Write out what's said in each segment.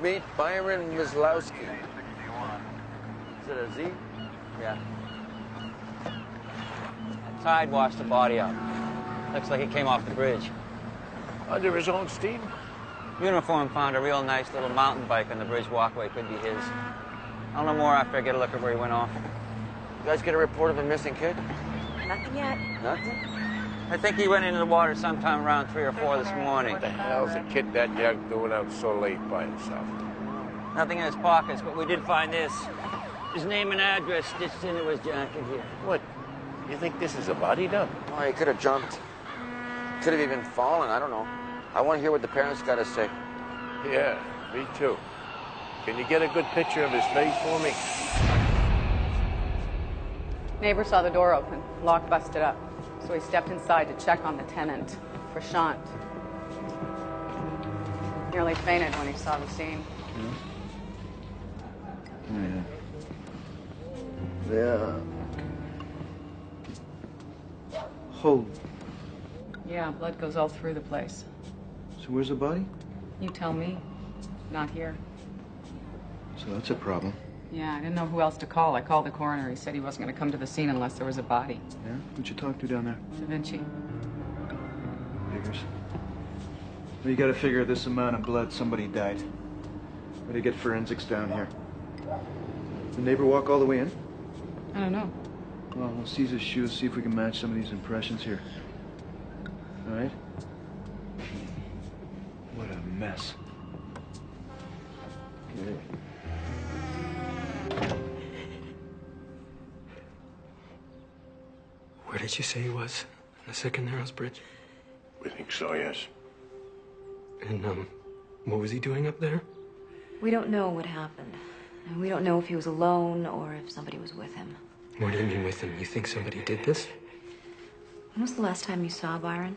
Meet Byron Mislowski. Is it a Z? Yeah. The tide washed the body up. Looks like it came off the bridge. Under his own steam? Uniform found a real nice little mountain bike on the bridge walkway. Could be his. I'll know more after I get a look at where he went off. You guys get a report of a missing kid? Nothing yet. Nothing? I think he went into the water sometime around 3 or 4 this morning. What the hell's a kid that young doing out so late by himself? Nothing in his pockets, but we did find this. His name and address stitched into his jacket here. What? You think this is a body dump? Oh, he could have jumped. Could have even fallen, I don't know. I want to hear what the parents got to say. Yeah, me too. Can you get a good picture of his face for me? Neighbor saw the door open, lock busted up. So he stepped inside to check on the tenant, Frachant. Nearly fainted when he saw the scene. Yeah. Holy. Yeah, blood goes all through the place. So where's the body? You tell me. Not here. So that's a problem. Yeah, I didn't know who else to call. I called the coroner. He said he wasn't going to come to the scene unless there was a body. Yeah? Who'd you talk to down there? Vinci. Figures. Well, you gotta figure this amount of blood, somebody died. Where do you get forensics down here? The neighbor walk all the way in? I don't know. Well, we'll seize his shoes, see if we can match some of these impressions here. All right? What a mess. Okay. Where did you say he was? On the Second Narrows Bridge? We think so, yes. And, what was he doing up there? We don't know what happened. And we don't know if he was alone or if somebody was with him. What do you mean with him? You think somebody did this? When was the last time you saw Byron?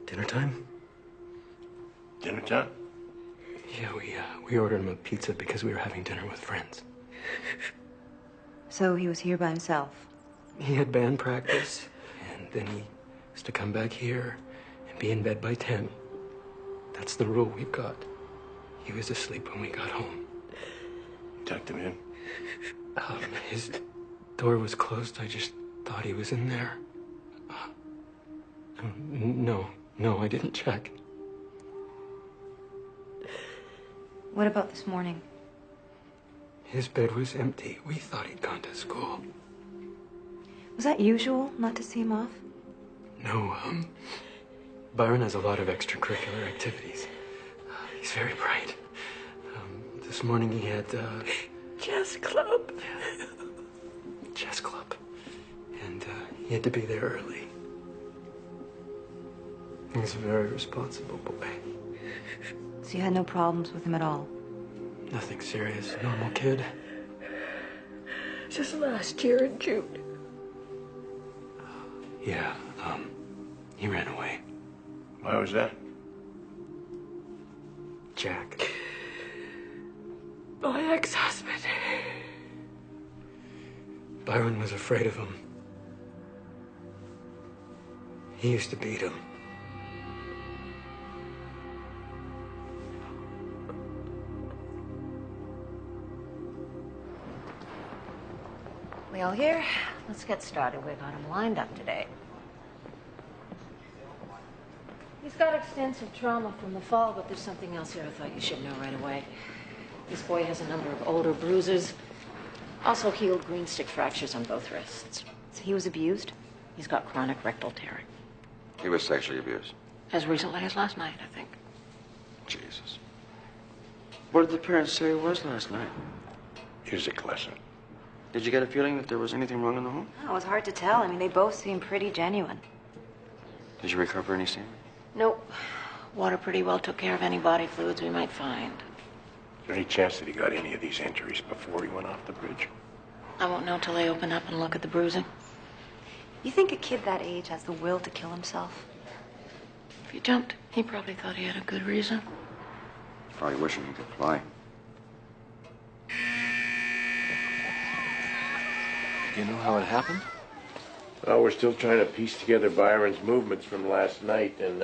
Dinner time? Dinner time? Yeah, we ordered him a pizza because we were having dinner with friends. So he was here by himself? He had band practice, and then he was to come back here and be in bed by 10. That's the rule we've got. He was asleep when we got home. You tucked him in? His door was closed. I just thought he was in there. No, I didn't check. What about this morning? His bed was empty. We thought he'd gone to school. Was that usual, not to see him off? No, Byron has a lot of extracurricular activities. He's very bright. This morning he had, Chess club. Yeah. Chess club. And, he had to be there early. He's a very responsible boy. So you had no problems with him at all? Nothing serious. Normal kid. Just last year in June. Yeah, he ran away. Why was that? Jack. My ex-husband. Byron was afraid of him. He used to beat him. We all here? Let's get started. We've got him lined up today. He's got extensive trauma from the fall, but there's something else here I thought you should know right away. This boy has a number of older bruises. Also healed green stick fractures on both wrists. So he was abused? He's got chronic rectal tearing. He was sexually abused. As recently as last night, I think. Jesus. What did the parents say it was last night? Music lesson. Did you get a feeling that there was anything wrong in the home? Oh, it was hard to tell. I mean, they both seemed pretty genuine. Did you recover any semen? Nope. Water pretty well took care of any body fluids we might find. Is there any chance that he got any of these injuries before he went off the bridge? I won't know till they open up and look at the bruising. You think a kid that age has the will to kill himself? If he jumped, he probably thought he had a good reason. Probably wishing he could fly. Do you know how it happened? Well, we're still trying to piece together Byron's movements from last night, and,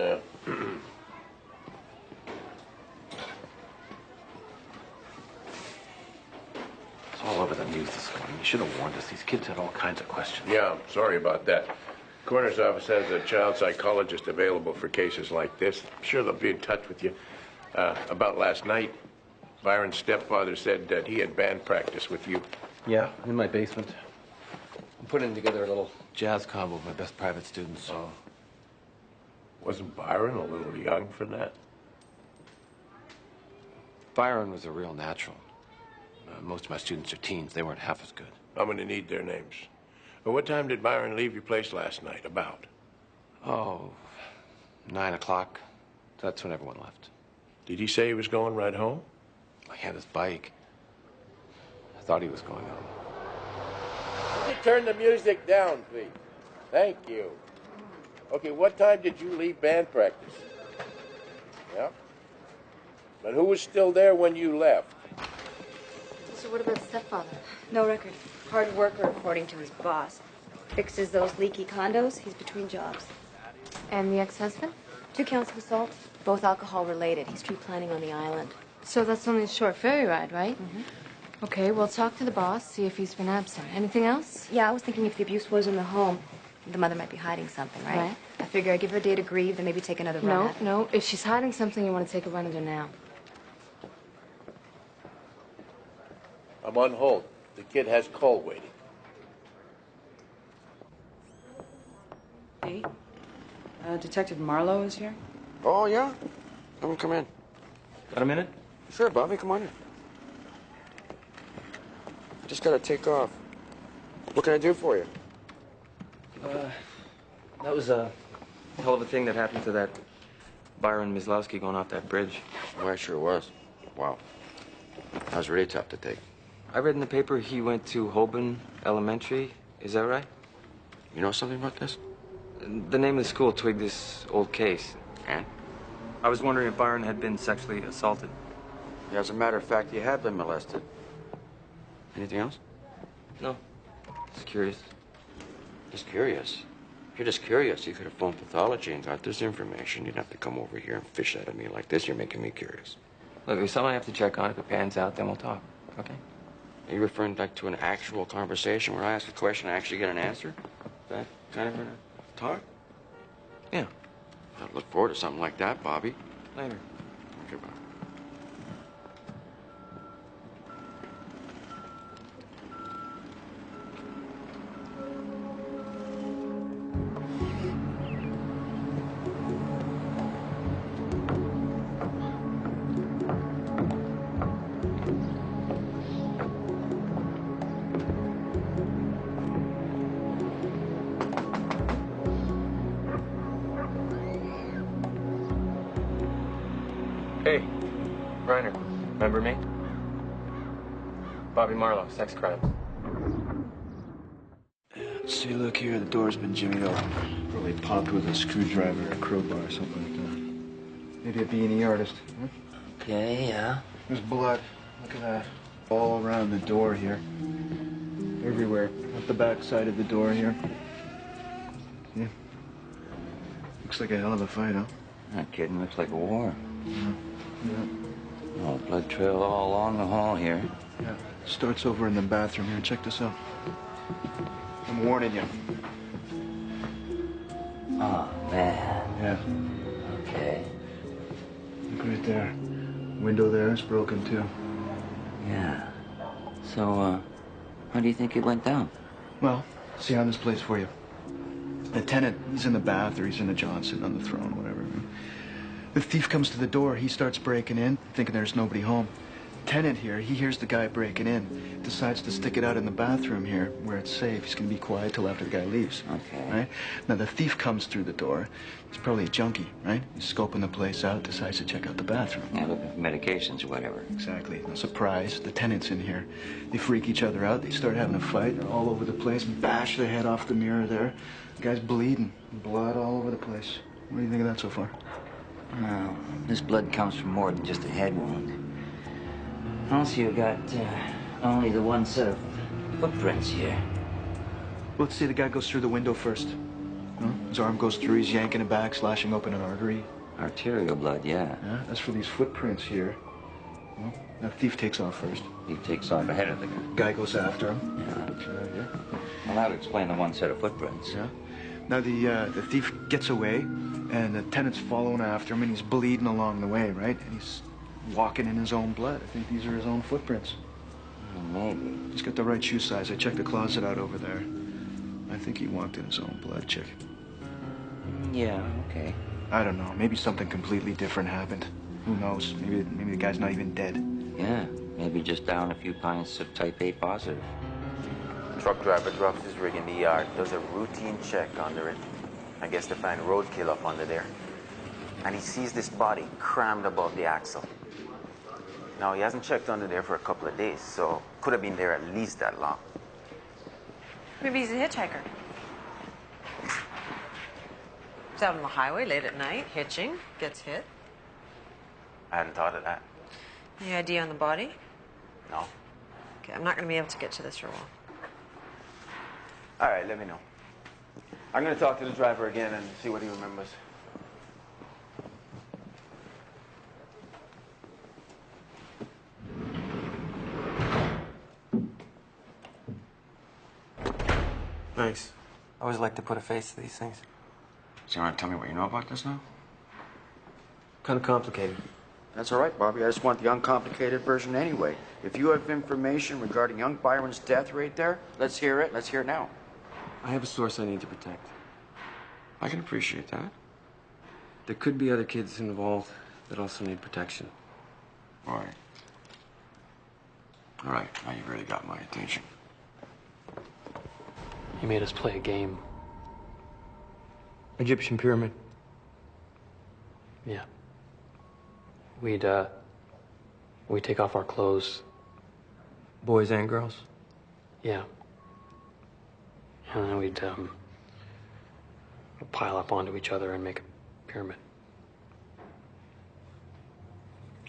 all over the news this morning. You should have warned us. These kids had all kinds of questions. Yeah, I'm sorry about that. Coroner's office has a child psychologist available for cases like this. I'm sure they'll be in touch with you. About last night, Byron's stepfather said that he had band practice with you. Yeah, in my basement. I'm putting together a little jazz combo of my best private students. Oh. Wasn't Byron a little young for that? Byron was a real natural. Most of my students are teens. They weren't half as good. I'm going to need their names. Well, what time did Byron leave your place last night? About? Oh, 9 o'clock. That's when everyone left. Did he say he was going right home? He had his bike. I thought he was going home. Could you turn the music down, please? Thank you. Okay, what time did you leave band practice? Yeah. But who was still there when you left? So what about stepfather? No record. Hard worker, according to his boss. Fixes those leaky condos. He's between jobs. And the ex-husband? 2 counts of assault, both alcohol-related. He's tree planting on the island. So that's only a short ferry ride, right? Mm-hmm. Okay, well, talk to the boss, see if he's been absent. Anything else? Yeah, I was thinking if the abuse was in the home, the mother might be hiding something, right? Right. I figure I give her a day to grieve, then maybe take another run at it. No. If she's hiding something, you want to take a run at her now. I'm on hold. The kid has call waiting. Hey, Detective Marlowe is here. Oh, yeah? Come in. Got a minute? Sure, Bobby, come on in. I just gotta take off. What can I do for you? That was a hell of a thing that happened to that Byron Mislowski going off that bridge. Well, it sure was. Wow. That was really tough to take. I read in the paper he went to Holborn Elementary. Is that right? You know something about this? The name of the school twigged this old case. And? I was wondering if Byron had been sexually assaulted. Yeah, as a matter of fact, he had been molested. Anything else? No. Just curious. Just curious? If you're just curious, you could have phoned pathology and got this information. You'd have to come over here and fish out of me like this. You're making me curious. Look, there's something I have to check on. If it pans out, then we'll talk. Okay? Are you referring like to an actual conversation where I ask a question, I actually get an answer? That kind of a talk? Yeah. I look forward to something like that, Bobby. Later. Okay, bye. Hey, Reiner. Remember me? Bobby Marlowe, sex crimes. See, look here, the door's been jimmied up. Probably popped with a screwdriver or a crowbar or something like that. Maybe a B&E artist. Huh? Okay, yeah. There's blood. Look at that. All around the door here. Everywhere. Up the back side of the door here. Yeah. Looks like a hell of a fight, huh? Not kidding. Looks like a war. Yeah. Oh, blood trail all along the hall here. Yeah. Starts over in the bathroom here. Check this out. I'm warning you. Oh, man. Yeah. Okay. Look right there. Window there is broken, too. Yeah. So, how do you think it went down? Well, see on this place for you. The tenant, he's in the bath or he's in the Johnson on the throne, whatever. The thief comes to the door. He starts breaking in, thinking there's nobody home. Tenant here, he hears the guy breaking in, decides to stick it out in the bathroom here where it's safe. He's going to be quiet till after the guy leaves. Okay. Right? Now, the thief comes through the door. He's probably a junkie, right? He's scoping the place out, decides to check out the bathroom. Yeah, looking for medications or whatever. Exactly. No surprise. The tenant's in here. They freak each other out. They start having a fight. They're all over the place. Bash the head off the mirror there. The guy's bleeding. Blood all over the place. What do you think of that so far? Well, this blood comes from more than just a head wound. Also, you got only the one set of footprints here. Well, let's see, the guy goes through the window first. Huh? His arm goes through, he's yanking it back, slashing open an artery. Arterial blood, yeah. Yeah, as for these footprints here, well, The thief takes off first. He takes off ahead of the guy. Guy goes after him. Yeah. Well, that would explain the one set of footprints. Yeah. Now the thief gets away, and the tenant's following after him, and he's bleeding along the way, right? And he's walking in his own blood. I think these are his own footprints. Maybe. He's got the right shoe size. I checked the closet out over there. I think he walked in his own blood. Check. Yeah, okay. I don't know. Maybe something completely different happened. Who knows? Maybe the guy's not even dead. Yeah, maybe just down a few pints of type A positive. Truck driver drops his rig in the yard, does a routine check under it. I guess to find roadkill up under there. And he sees this body crammed above the axle. Now, he hasn't checked under there for a couple of days, so could have been there at least that long. Maybe he's a hitchhiker. He's out on the highway late at night, hitching, gets hit. I hadn't thought of that. Any idea on the body? No. Okay, I'm not going to be able to get to this for a while. All right, let me know. I'm going to talk to the driver again and see what he remembers. Thanks. I always like to put a face to these things. So you want to tell me what you know about this now? Kind of complicated. That's all right, Bobby. I just want the uncomplicated version anyway. If you have information regarding young Byron's death right there, let's hear it. Let's hear it now. I have a source I need to protect. I can appreciate that. There could be other kids involved that also need protection. All right. All right, now you've really got my attention. He made us play a game. Egyptian pyramid. Yeah. We'd take off our clothes. Boys and girls? Yeah. And then we'd pile up onto each other and make a pyramid.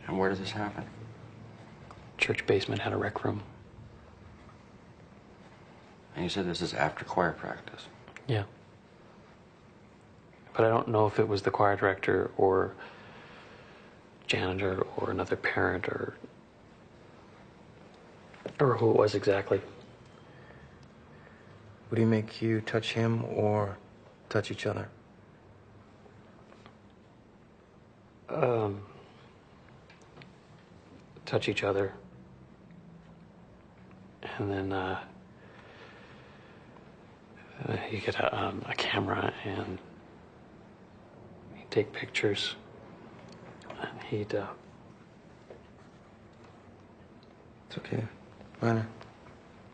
And where does this happen? Church basement had a rec room. And you said this is after choir practice. Yeah. But I don't know if it was the choir director or janitor or another parent or who it was exactly. Would he make you touch him or touch each other? Touch each other. And then he'd get a camera and he'd take pictures. And he'd It's okay, Minor.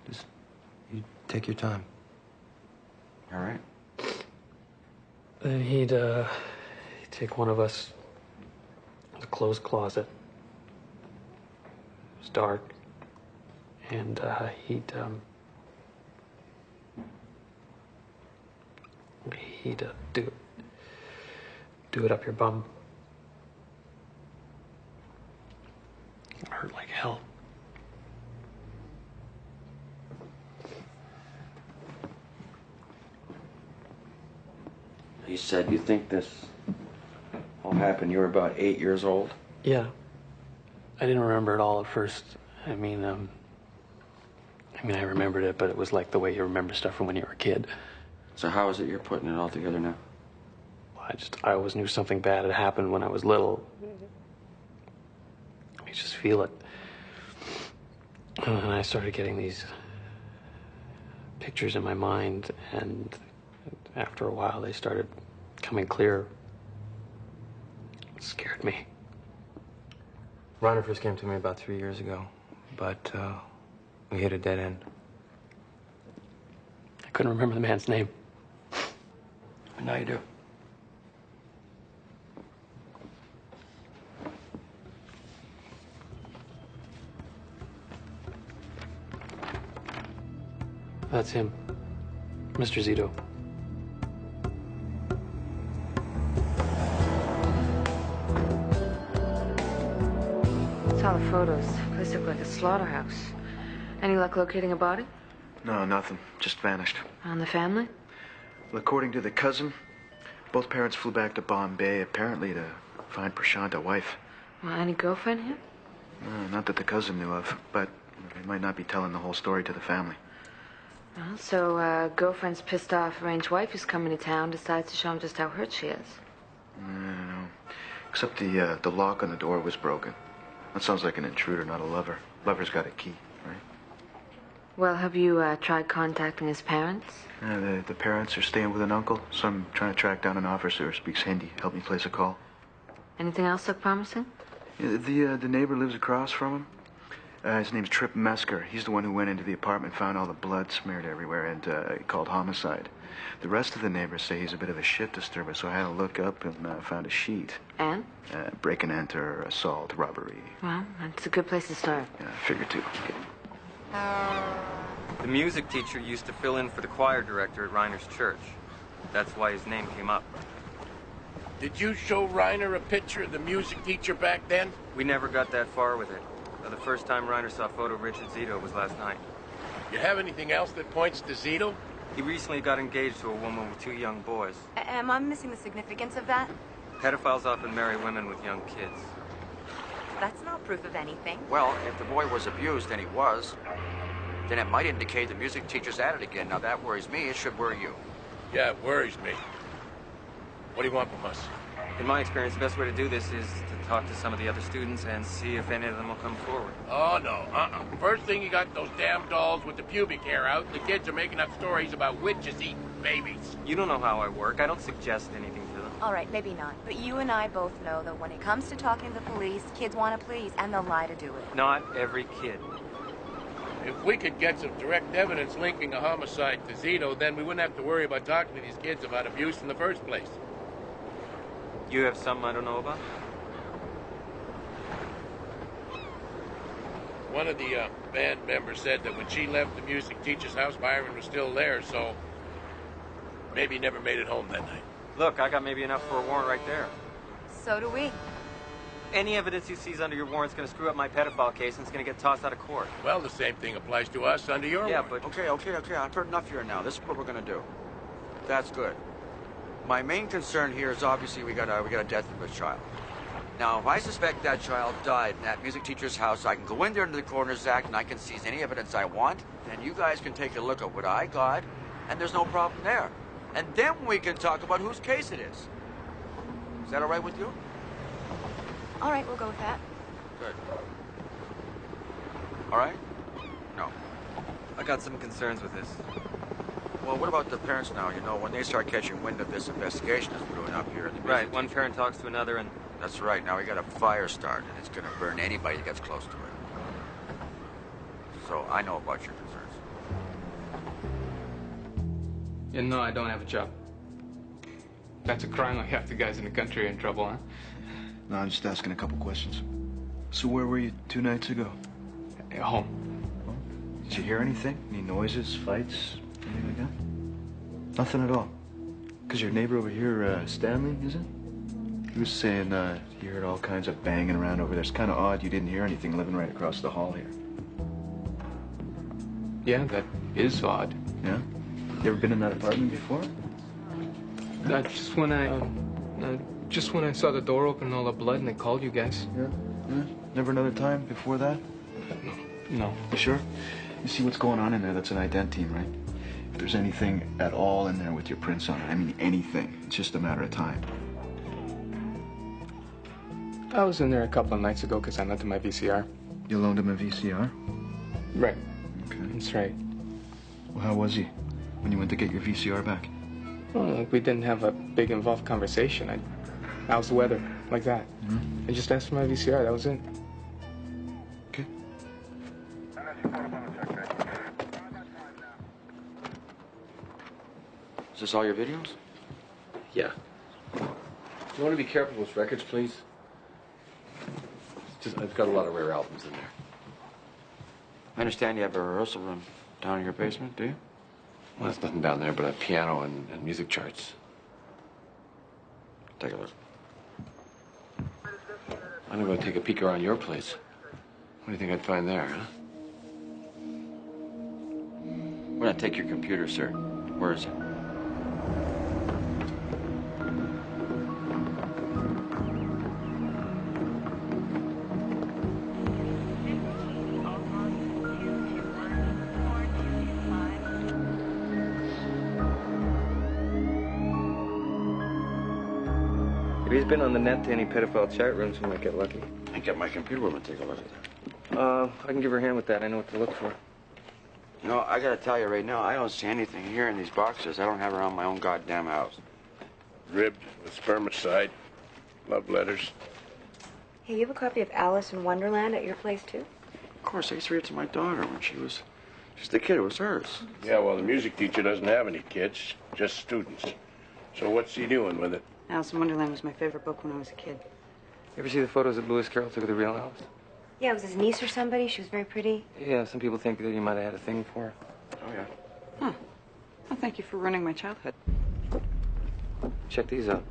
Just you take your time. All right. Then he'd take one of us to the clothes closet. It was dark, and he'd do it up your bum. It hurt like hell. You said you think this all happened. You were about 8 years old? Yeah. I didn't remember it all at first. I mean, I remembered it, but it was like the way you remember stuff from when you were a kid. So how is it you're putting it all together now? I always knew something bad had happened when I was little. You just feel it. And then I started getting these pictures in my mind, and after a while they started coming clear. It scared me. Reiner first came to me about 3 years ago, but we hit a dead end. I couldn't remember the man's name. And now you do. That's him, Mr. Zito. Saw the photos. Place looked like a slaughterhouse. Any luck locating a body? No, nothing. Just vanished. On the family? Well, according to the cousin, both parents flew back to Bombay, apparently to find Prashant a wife. Well, any girlfriend here? Not that the cousin knew of, but he might not be telling the whole story to the family. Well, so girlfriend's pissed off arranged wife who's coming to town decides to show him just how hurt she is. No. Except the lock on the door was broken. That sounds like an intruder, not a lover. Lover's got a key, right? Well, have you tried contacting his parents? The parents are staying with an uncle, so I'm trying to track down an officer who speaks Hindi. Help me place a call. Anything else look promising? Yeah, the neighbor lives across from him. His name's Trip Mesker. He's the one who went into the apartment, found all the blood smeared everywhere, and he called homicide. The rest of the neighbors say he's a bit of a shit disturber, so I had to look up and found a sheet. And? Break and enter, assault, robbery. Well, that's a good place to start. Yeah, I figured too. The music teacher used to fill in for the choir director at Reiner's church. That's why his name came up. Did you show Reiner a picture of the music teacher back then? We never got that far with it. The first time Reiner saw a photo of Richard Zito was last night. You have anything else that points to Zito? He recently got engaged to a woman with 2 young boys. Am I missing the significance of that? Pedophiles often marry women with young kids. That's not proof of anything. Well, if the boy was abused, and he was, then it might indicate the music teacher's at it again. Now, that worries me. It should worry you. Yeah, it worries me. What do you want from us? In my experience, the best way to do this is to talk to some of the other students and see if any of them will come forward. Oh, no. First thing, you got those damn dolls with the pubic hair out. The kids are making up stories about witches eating babies. You don't know how I work. I don't suggest anything to them. All right, maybe not. But you and I both know that when it comes to talking to the police, kids want to please, and they'll lie to do it. Not every kid. If we could get some direct evidence linking a homicide to Zito, then we wouldn't have to worry about talking to these kids about abuse in the first place. You have something I don't know about? One of the band members said that when she left the music teacher's house, Byron was still there, so maybe he never made it home that night. Look, I got maybe enough for a warrant right there. So do we. Any evidence you seize under your warrant's going to screw up my pedophile case, and it's going to get tossed out of court. Well, the same thing applies to us under your warrant. but... Okay. I've heard enough here now. This is what we're going to do. That's good. My main concern here is obviously we got a death of a child. Now, if I suspect that child died in that music teacher's house, I can go in there into the Coroner's Act and I can seize any evidence I want, and you guys can take a look at what I got, and there's no problem there. And then we can talk about whose case it is. Is that all right with you? All right, we'll go with that. Good. All right? No. I got some concerns with this. Well, what about the parents now? You know, when they start catching wind of this investigation that's brewing up here. Right, one parent talks to another and... That's right. Now we got a fire started, and it's going to burn anybody that gets close to it. So I know about your concerns. Yeah, no, I don't have a job. That's a crime. Like half the guys in the country are in trouble, huh? No, I'm just asking a couple questions. So where were you 2 nights ago? At home. Did you hear anything? Any noises, fights, anything like that? Nothing at all. Because your neighbor over here, Stanley, is it? He was saying he heard all kinds of banging around over there. It's kind of odd you didn't hear anything living right across the hall here. Yeah, that is odd. Yeah? You ever been in that apartment before? Just when I saw the door open and all the blood and they called you guys. Yeah? Never another time before that? No. You sure? You see what's going on in there? That's an ident team, right? If there's anything at all in there with your prints on it, I mean anything, it's just a matter of time. I was in there a couple of nights ago because I lent him my VCR. You loaned him a VCR? Right. Okay. That's right. Well, how was he when you went to get your VCR back? Well, we didn't have a big involved conversation. How's the weather? Like that. Mm-hmm. I just asked for my VCR. That was it. Okay. Is this all your videos? Yeah. Do you want to be careful with records, please? I've got a lot of rare albums in there. I understand you have a rehearsal room down in your basement, do you? Well, there's nothing down there but a piano and music charts. Take a look. I'm gonna go take a peek around your place. What do you think I'd find there, huh? We're gonna take your computer, sir. Where is it? He's been on the net to any pedophile chat rooms. We might get lucky. I get my computer woman to take a look at that. I can give her a hand with that. I know what to look for. You know, I gotta tell you right now, I don't see anything here in these boxes. I don't have around my own goddamn house. Ribbed with spermicide, love letters. Hey, you have a copy of Alice in Wonderland at your place, too? Of course, I used to read it to my daughter when she was just a kid. It was hers. Yeah, well, the music teacher doesn't have any kids, just students. So what's he doing with it? Alice in Wonderland was my favorite book when I was a kid. You ever see the photos that Lewis Carroll took of the real Alice? Yeah, it was his niece or somebody. She was very pretty. Yeah, some people think that you might have had a thing for her. Oh, yeah. Huh. Well, thank you for ruining my childhood. Check these out.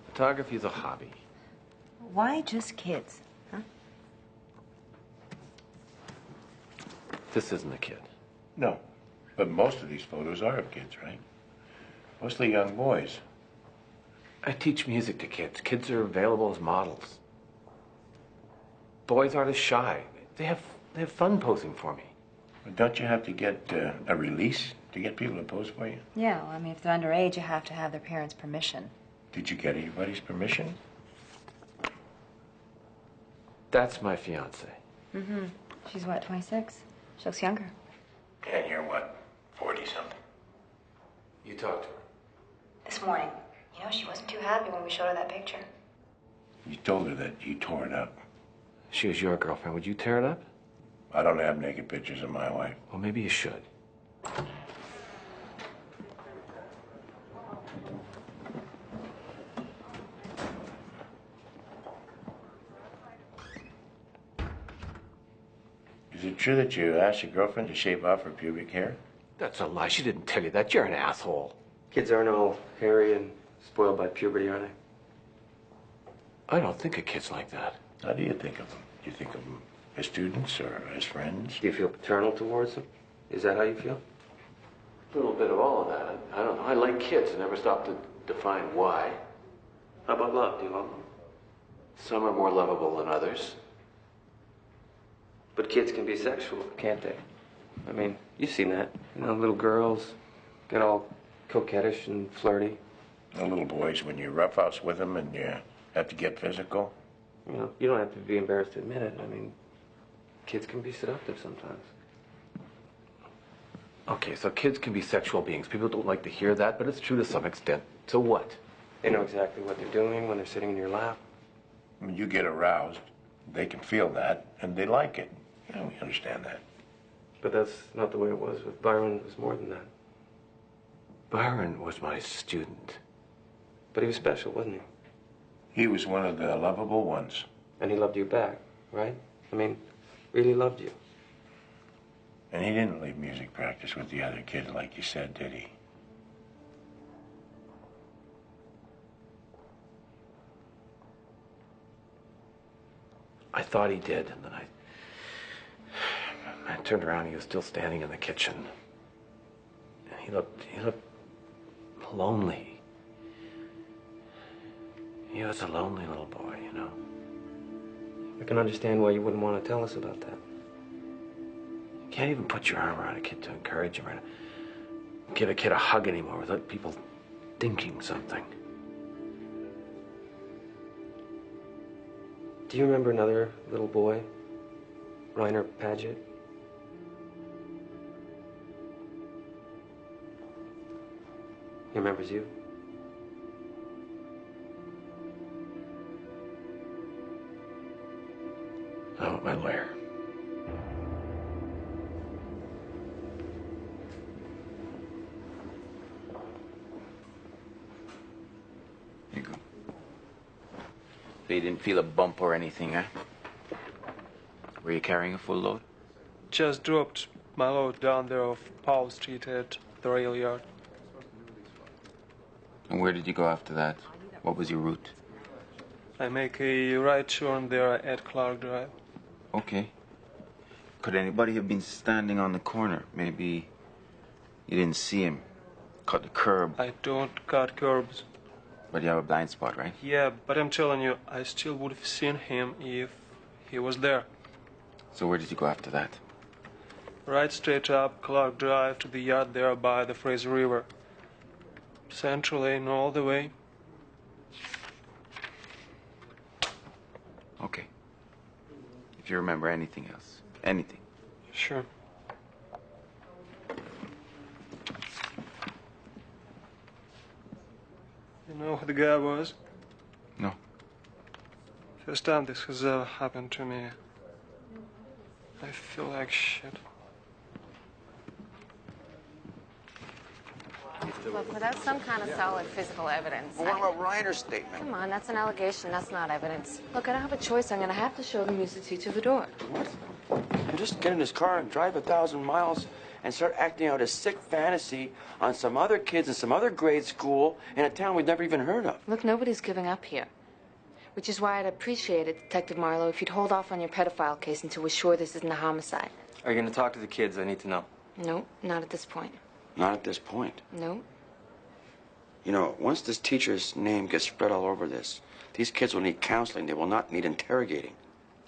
Photography is a hobby. Why just kids? Huh? This isn't a kid. No, but most of these photos are of kids, right? Mostly young boys. I teach music to kids. Kids are available as models. Boys aren't as shy. They have fun posing for me. But don't you have to get a release to get people to pose for you? Yeah, well, I mean, if they're underage, you have to have their parents' permission. Did you get anybody's permission? That's my fiance. Mm-hmm. She's what, 26? She looks younger. And you're what, 40-something? You talk to her. This morning. You know, she wasn't too happy when we showed her that picture. You told her that you tore it up. She was your girlfriend. Would you tear it up? I don't have naked pictures of my wife. Well, maybe you should. Is it true that you asked your girlfriend to shave off her pubic hair? That's a lie. She didn't tell you that. You're an asshole. Kids aren't all hairy and spoiled by puberty, are they? I don't think of kids like that. How do you think of them? Do you think of them as students or as friends? Do you feel paternal towards them? Is that how you feel? A little bit of all of that. I don't know. I like kids. I never stopped to define why. How about love? Do you love them? Some are more lovable than others. But kids can be sexual, can't they? I mean, you've seen that. You know, little girls get all coquettish and flirty. The little boys, when you roughhouse with them and you have to get physical. You know, you don't have to be embarrassed to admit it. I mean, kids can be seductive sometimes. Okay, so kids can be sexual beings. People don't like to hear that, but it's true to some extent. So what? They know exactly what they're doing when they're sitting in your lap. When you get aroused, they can feel that, and they like it. Yeah, we understand that. But that's not the way it was with Byron. It was more than that. Byron was my student. But he was special, wasn't he? He was one of the lovable ones. And he loved you back, right? I mean, really loved you. And he didn't leave music practice with the other kid like you said, did he? I thought he did, and then I turned around and he was still standing in the kitchen. And he looked lonely. He was a lonely little boy, you know. I can understand why you wouldn't want to tell us about that. You can't even put your arm around a kid to encourage him or to give a kid a hug anymore without people thinking something. Do you remember another little boy? Reiner Paget? He remembers you? I want my lawyer. Here you go. So you didn't feel a bump or anything, huh? Were you carrying a full load? Just dropped my load down there off Powell Street at the rail yard. And where did you go after that? What was your route? I make a right turn there at Clark Drive. Okay. Could anybody have been standing on the corner? Maybe you didn't see him. Cut the curb. I don't cut curbs. But you have a blind spot, right? Yeah, but I'm telling you, I still would have seen him if he was there. So where did you go after that? right straight up Clark Drive to the yacht there by the Fraser River. Central Lane all the way. Okay. If you remember anything else. Anything. Sure. You know who the guy was? No. First time this has ever happened to me. I feel like shit. Look, without some kind of solid physical evidence. Well, what about Reiner's statement? Come on, that's an allegation. That's not evidence. Look, I don't have a choice. I'm going to have to show the music teacher the door. And just get in his car and drive 1,000 miles and start acting out a sick fantasy on some other kids in some other grade school in a town we've never even heard of. Look, nobody's giving up here. Which is why I'd appreciate it, Detective Marlowe, if you'd hold off on your pedophile case until we're sure this isn't a homicide. Are you going to talk to the kids? I need to know. No, not at this point. Not at this point. No. You know, once this teacher's name gets spread all over this, these kids will need counseling. They will not need interrogating.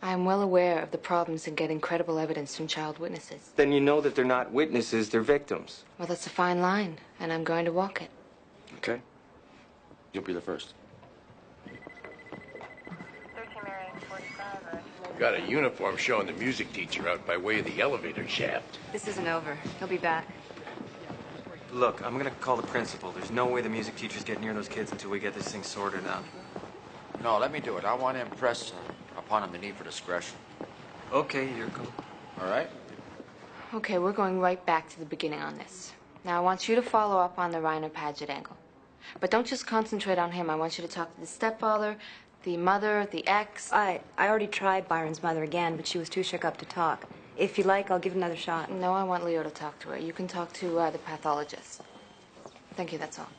I am well aware of the problems in getting credible evidence from child witnesses. Then you know that they're not witnesses, they're victims. Well, that's a fine line, and I'm going to walk it. Okay? You'll be the first. Got a uniform showing the music teacher out by way of the elevator shaft. This isn't over. He'll be back. Look, I'm gonna call the principal. There's no way the music teachers get near those kids until we get this thing sorted out. No, let me do it. I want to impress upon him the need for discretion. Okay, you're cool. All right? Okay, we're going right back to the beginning on this. Now, I want you to follow up on the Reiner Paget angle. But don't just concentrate on him. I want you to talk to the stepfather, the mother, the ex. I already tried Byron's mother again, but she was too shook up to talk. If you like, I'll give it another shot. No, I want Leo to talk to her. You can talk to the pathologist. Thank you, that's all.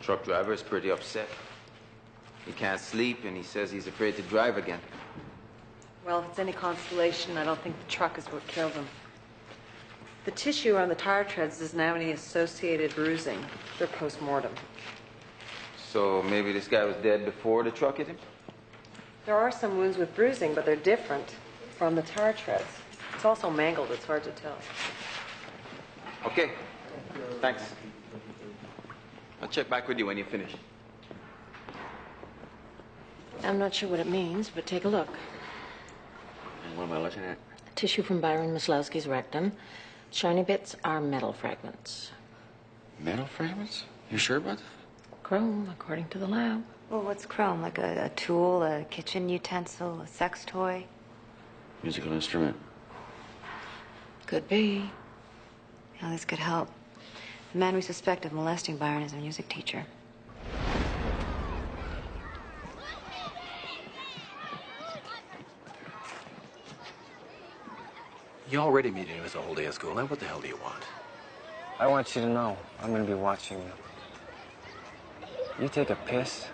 Truck driver is pretty upset. He can't sleep, and he says he's afraid to drive again. Well, if it's any consolation, I don't think the truck is what killed him. The tissue on the tire treads doesn't have any associated bruising. They're post-mortem. So maybe this guy was dead before the truck hit him? There are some wounds with bruising, but they're different from the tire treads. It's also mangled. It's hard to tell. Okay. Thanks. I'll check back with you when you finish. I'm not sure what it means, but take a look. And what am I looking at? Tissue from Byron Maslowski's rectum. Shiny bits are metal fragments. Metal fragments? You sure about that? Chrome, according to the lab. Well, what's chrome? Like a tool, a kitchen utensil, a sex toy? Musical instrument. Could be. Yeah, this could help. The man we suspect of molesting Byron is a music teacher. You already meet him as a whole day of school. Now what the hell do you want? I want you to know I'm gonna be watching you. You take a piss,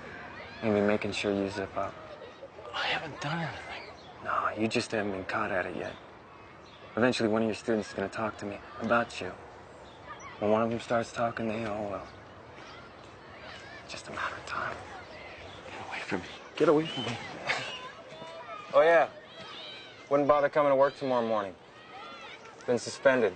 I'm gonna be making sure you zip up. I haven't done anything. No, you just haven't been caught at it yet. Eventually, one of your students is gonna talk to me about you. When one of them starts talking, they all will. It's just a matter of time. Get away from me. Get away from me. Oh, yeah. Wouldn't bother coming to work tomorrow morning. Been suspended.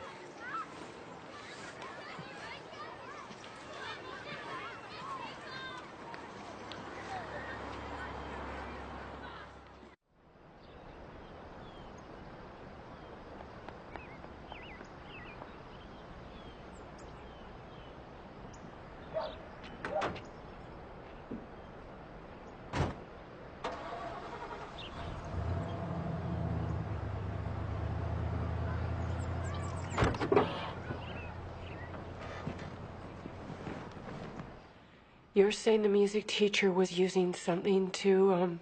You're saying the music teacher was using something to,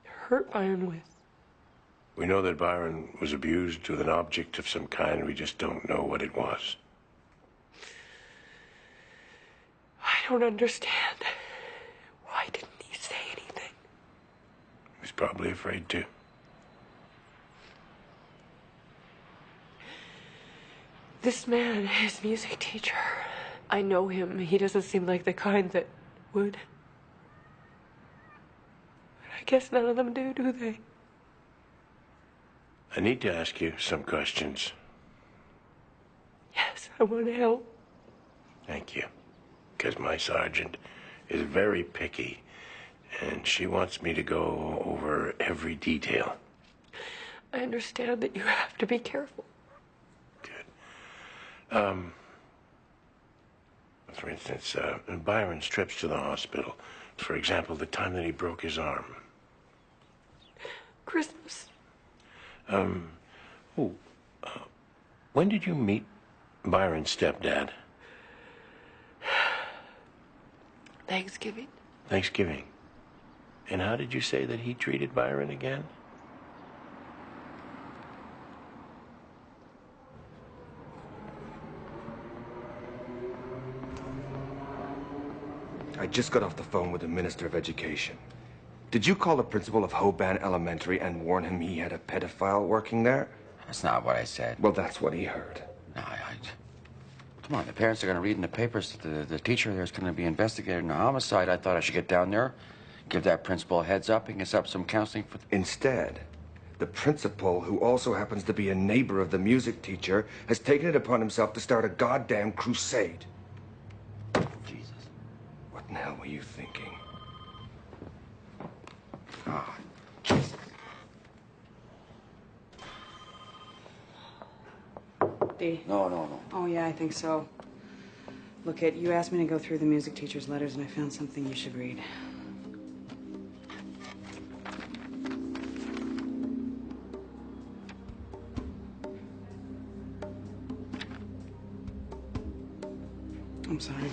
hurt Byron with? We know that Byron was abused with an object of some kind. We just don't know what it was. I don't understand. Why didn't he say anything? He was probably afraid to. This man, his music teacher, I know him. He doesn't seem like the kind that would. But I guess none of them do they? I need to ask you some questions. Yes, I want to help. Thank you. Because my sergeant is very picky, and she wants me to go over every detail. I understand that you have to be careful. For instance, Byron's trips to the hospital. For example, the time that he broke his arm. Christmas. When did you meet Byron's stepdad? Thanksgiving. Thanksgiving. And how did you say that he treated Byron again? I just got off the phone with the Minister of Education. Did you call the principal of Hoban Elementary and warn him he had a pedophile working there? That's not what I said. Well, that's what he heard. No, come on, the parents are going to read in the papers that the teacher there's going to be investigated in a homicide. I thought I should get down there, give that principal a heads up, and get up some counseling for... Instead, the principal, who also happens to be a neighbor of the music teacher, has taken it upon himself to start a goddamn crusade. Jesus. What in the hell were you thinking? Ah, Jesus. Dee? No. Oh, yeah, I think so. Look, you asked me to go through the music teacher's letters, and I found something you should read. I'm sorry.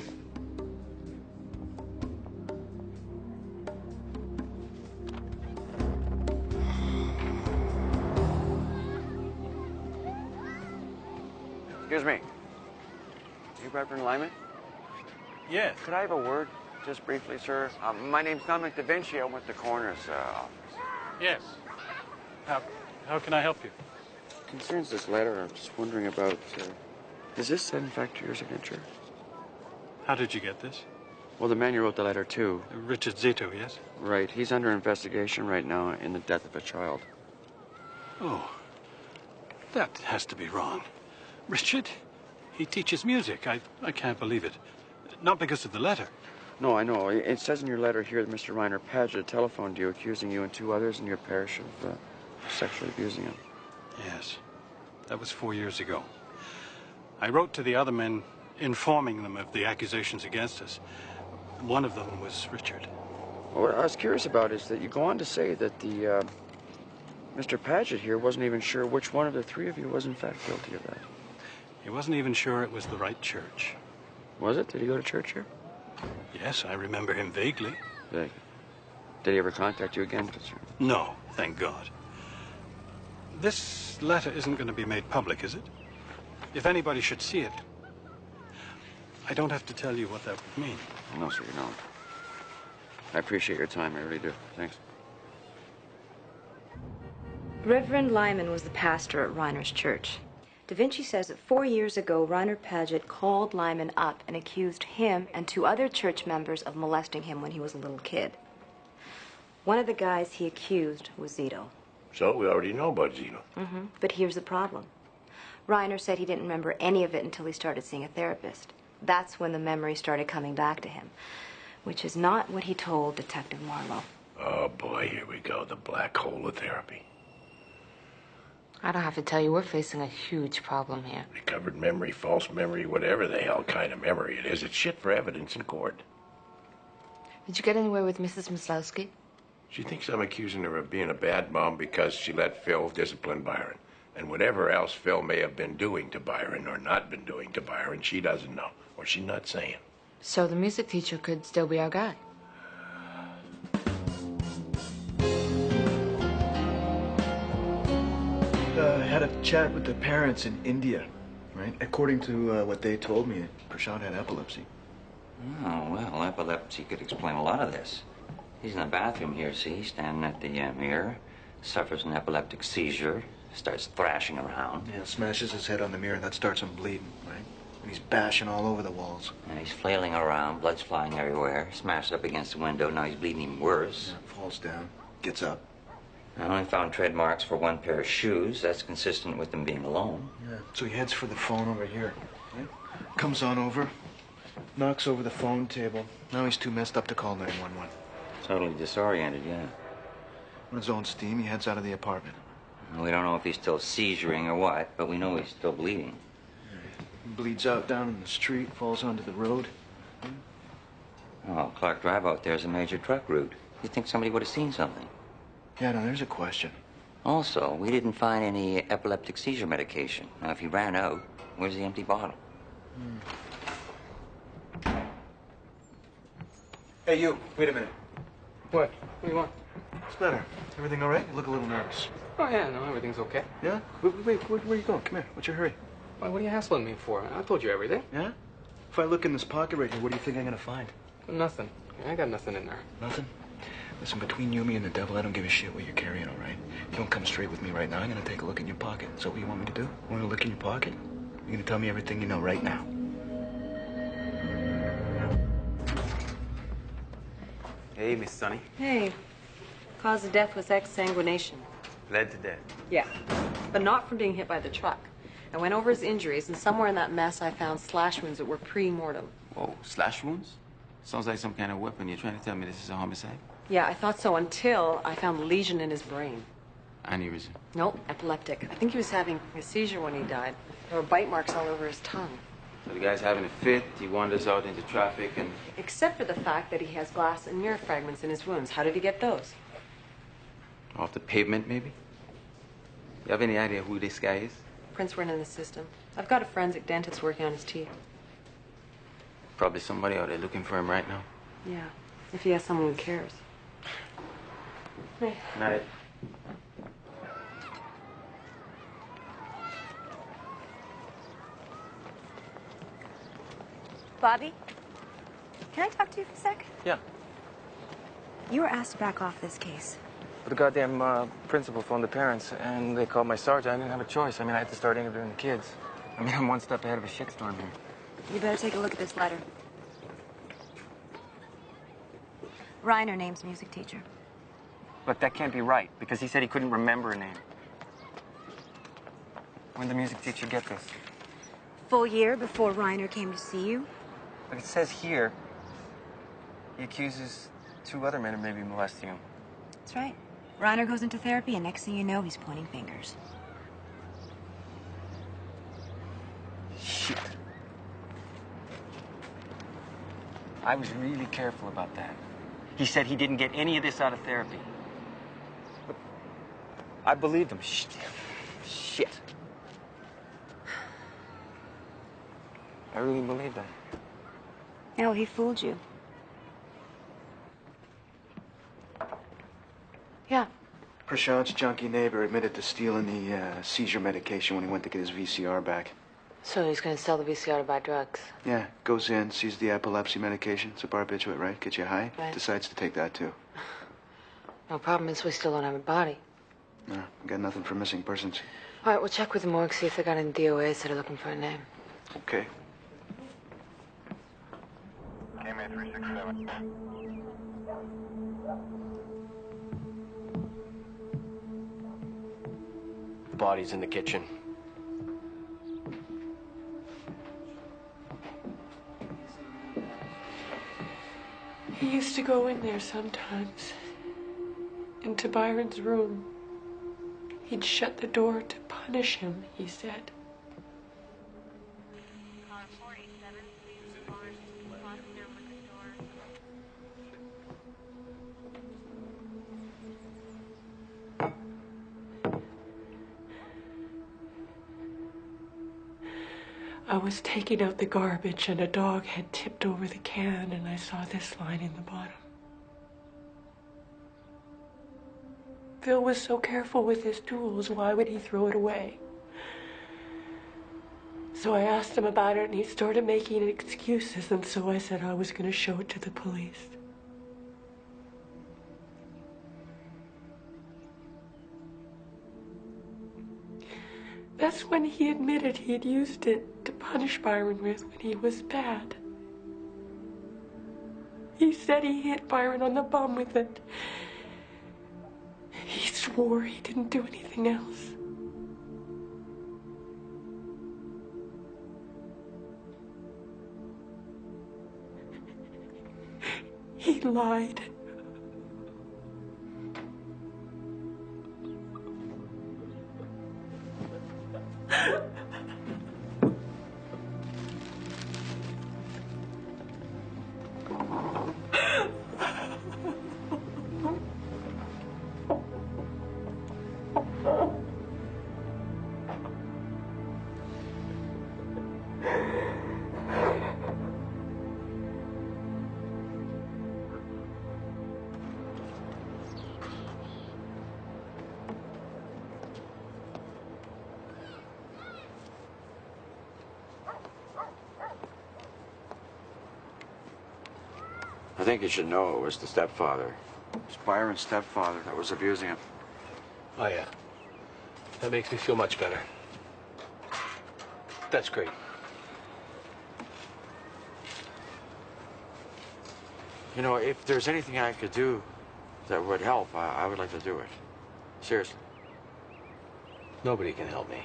Excuse me. You Reverend Lyman? Yes. Could I have a word, just briefly, sir? My name's Dominic Da Vinci. I'm with the coroner's office. Yes. How can I help you? Concerns this letter, I'm just wondering about, is this in fact your signature? How did you get this? Well, the man you wrote the letter to. Richard Zito, yes? Right. He's under investigation right now in the death of a child. Oh, that has to be wrong. Richard? He teaches music. I can't believe it. Not because of the letter. No, I know. It says in your letter here that Mr. Reiner Paget telephoned you, accusing you and two others in your parish of sexually abusing him. Yes. That was 4 years ago. I wrote to the other men informing them of the accusations against us. One of them was Richard. Well, what I was curious about is that you go on to say that the Mr. Paget here wasn't even sure which one of the three of you was in fact guilty of that. He wasn't even sure it was the right church. Was it? Did he go to church here? Yes, I remember him vaguely. Did he ever contact you again? No, thank God. This letter isn't going to be made public, is it? If anybody should see it, I don't have to tell you what that would mean. No, sir, you don't. I appreciate your time, I really do. Thanks. Reverend Lyman was the pastor at Reiner's church. Da Vinci says that 4 years ago, Reiner Paget called Lyman up and accused him and two other church members of molesting him when he was a little kid. One of the guys he accused was Zito. So we already know about Zito. But here's the problem. Reiner said he didn't remember any of it until he started seeing a therapist. That's when the memory started coming back to him, which is not what he told Detective Marlowe. Oh, boy, here we go. The black hole of therapy. I don't have to tell you, we're facing a huge problem here. Recovered memory, false memory, whatever the hell kind of memory it is. It's shit for evidence in court. Did you get anywhere with Mrs. Maslowski? She thinks I'm accusing her of being a bad mom because she let Phil discipline Byron. And whatever else Phil may have been doing to Byron or not been doing to Byron, she doesn't know. Or she's not saying. So the music teacher could still be our guy. Had a chat with the parents in India, right? According to what they told me, Prashant had epilepsy. Oh, well, epilepsy could explain a lot of this. He's in the bathroom here, see, standing at the mirror, suffers an epileptic seizure, starts thrashing around. Yeah, smashes his head on the mirror, that starts him bleeding, right? And he's bashing all over the walls. And he's flailing around, blood's flying everywhere, smashed up against the window, now he's bleeding even worse. Yeah, falls down, gets up. I only found tread marks for one pair of shoes. That's consistent with them being alone. Yeah. So he heads for the phone over here. Right? Comes on over, knocks over the phone table. Now he's too messed up to call 911. Totally disoriented, yeah. On his own steam, he heads out of the apartment. We don't know if he's still seizuring or what, but we know he's still bleeding. He bleeds out down in the street, falls onto the road. Oh, Clark Drive out there is a major truck route. You'd think somebody would have seen something. Yeah, now there's a question. Also, we didn't find any epileptic seizure medication. Now, if he ran out, where's the empty bottle? Hey, you. Wait a minute. What? What do you want? What's the matter? Everything all right? You look a little nervous. Oh, yeah, no, everything's okay. Yeah? Wait, where are you going? Come here. What's your hurry? Why, what are you hassling me for? I told you everything. Yeah? If I look in this pocket right here, what do you think I'm gonna find? Nothing. I got nothing in there. Nothing? Listen, between you, me, and the devil, I don't give a shit what you're carrying, all right? You don't come straight with me right now. I'm gonna take a look in your pocket. Is that what you want me to do? Want to look in your pocket? You're gonna tell me everything you know right now. Hey, Miss Sonny. Hey. Cause of death was exsanguination. Bled to death. Yeah. But not from being hit by the truck. I went over his injuries, and somewhere in that mess I found slash wounds that were pre-mortem. Whoa, slash wounds? Sounds like some kind of weapon. You're trying to tell me this is a homicide? Yeah, I thought so until I found a lesion in his brain. Aneurysm. Nope, epileptic. I think he was having a seizure when he died. There were bite marks all over his tongue. So the guy's having a fit. He wanders out into traffic and... Except for the fact that he has glass and mirror fragments in his wounds. How did he get those? Off the pavement, maybe? You have any idea who this guy is? Prints weren't in the system. I've got a forensic dentist working on his teeth. Probably somebody out there looking for him right now. Yeah, if he has someone who cares. Hey. Night. Bobby, can I talk to you for a sec? Yeah. You were asked to back off this case. But the goddamn principal phoned the parents, and they called my sergeant. I didn't have a choice. I mean, I had to start interviewing the kids. I mean, I'm one step ahead of a shitstorm here. You better take a look at this letter. Reiner name's music teacher. Look, that can't be right, because he said he couldn't remember a name. When did the music teacher get this? Full year before Reiner came to see you. Look, it says here he accuses 2 other men of maybe molesting him. That's right. Reiner goes into therapy, and next thing you know, he's pointing fingers. Shit. I was really careful about that. He said he didn't get any of this out of therapy. But I believed him. Shit. I really believed that. No, he fooled you. Yeah. Prashant's junkie neighbor admitted to stealing the seizure medication when he went to get his VCR back. So he's gonna sell the VCR to buy drugs. Yeah, goes in, sees the epilepsy medication. It's a barbiturate, right? Gets you high. Right. Decides to take that, too. No, problem is we still don't have a body. No, got nothing for missing persons. All right, we'll check with the morgue, see if they got any DOAs that are looking for a name. Okay. KMA 367. The body's in the kitchen. He used to go in there sometimes, into Byron's room. He'd shut the door to punish him, he said. I was taking out the garbage and a dog had tipped over the can and I saw this line in the bottom. Phil was so careful with his tools, why would he throw it away? So I asked him about it and he started making excuses, and so I said I was going to show it to the police. That's when he admitted he had used it to punish Byron with when he was bad. He said he hit Byron on the bum with it. He swore he didn't do anything else. He lied. I think you should know it was the stepfather. It's Byron's stepfather that was abusing him. Oh, yeah. That makes me feel much better. That's great. You know, if there's anything I could do that would help, I would like to do it. Seriously. Nobody can help me.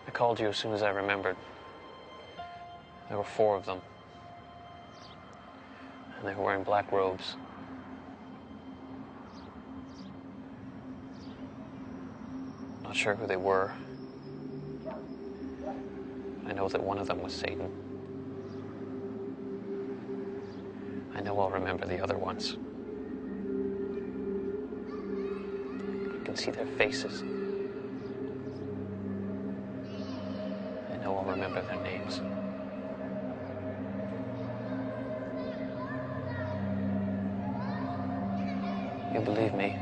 I called you as soon as I remembered. There were 4 of them. And they were wearing black robes. Not sure who they were. I know that one of them was Satan. I know I'll remember the other ones. I can see their faces. I know I'll remember their names. You believe me,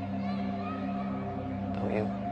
don't you?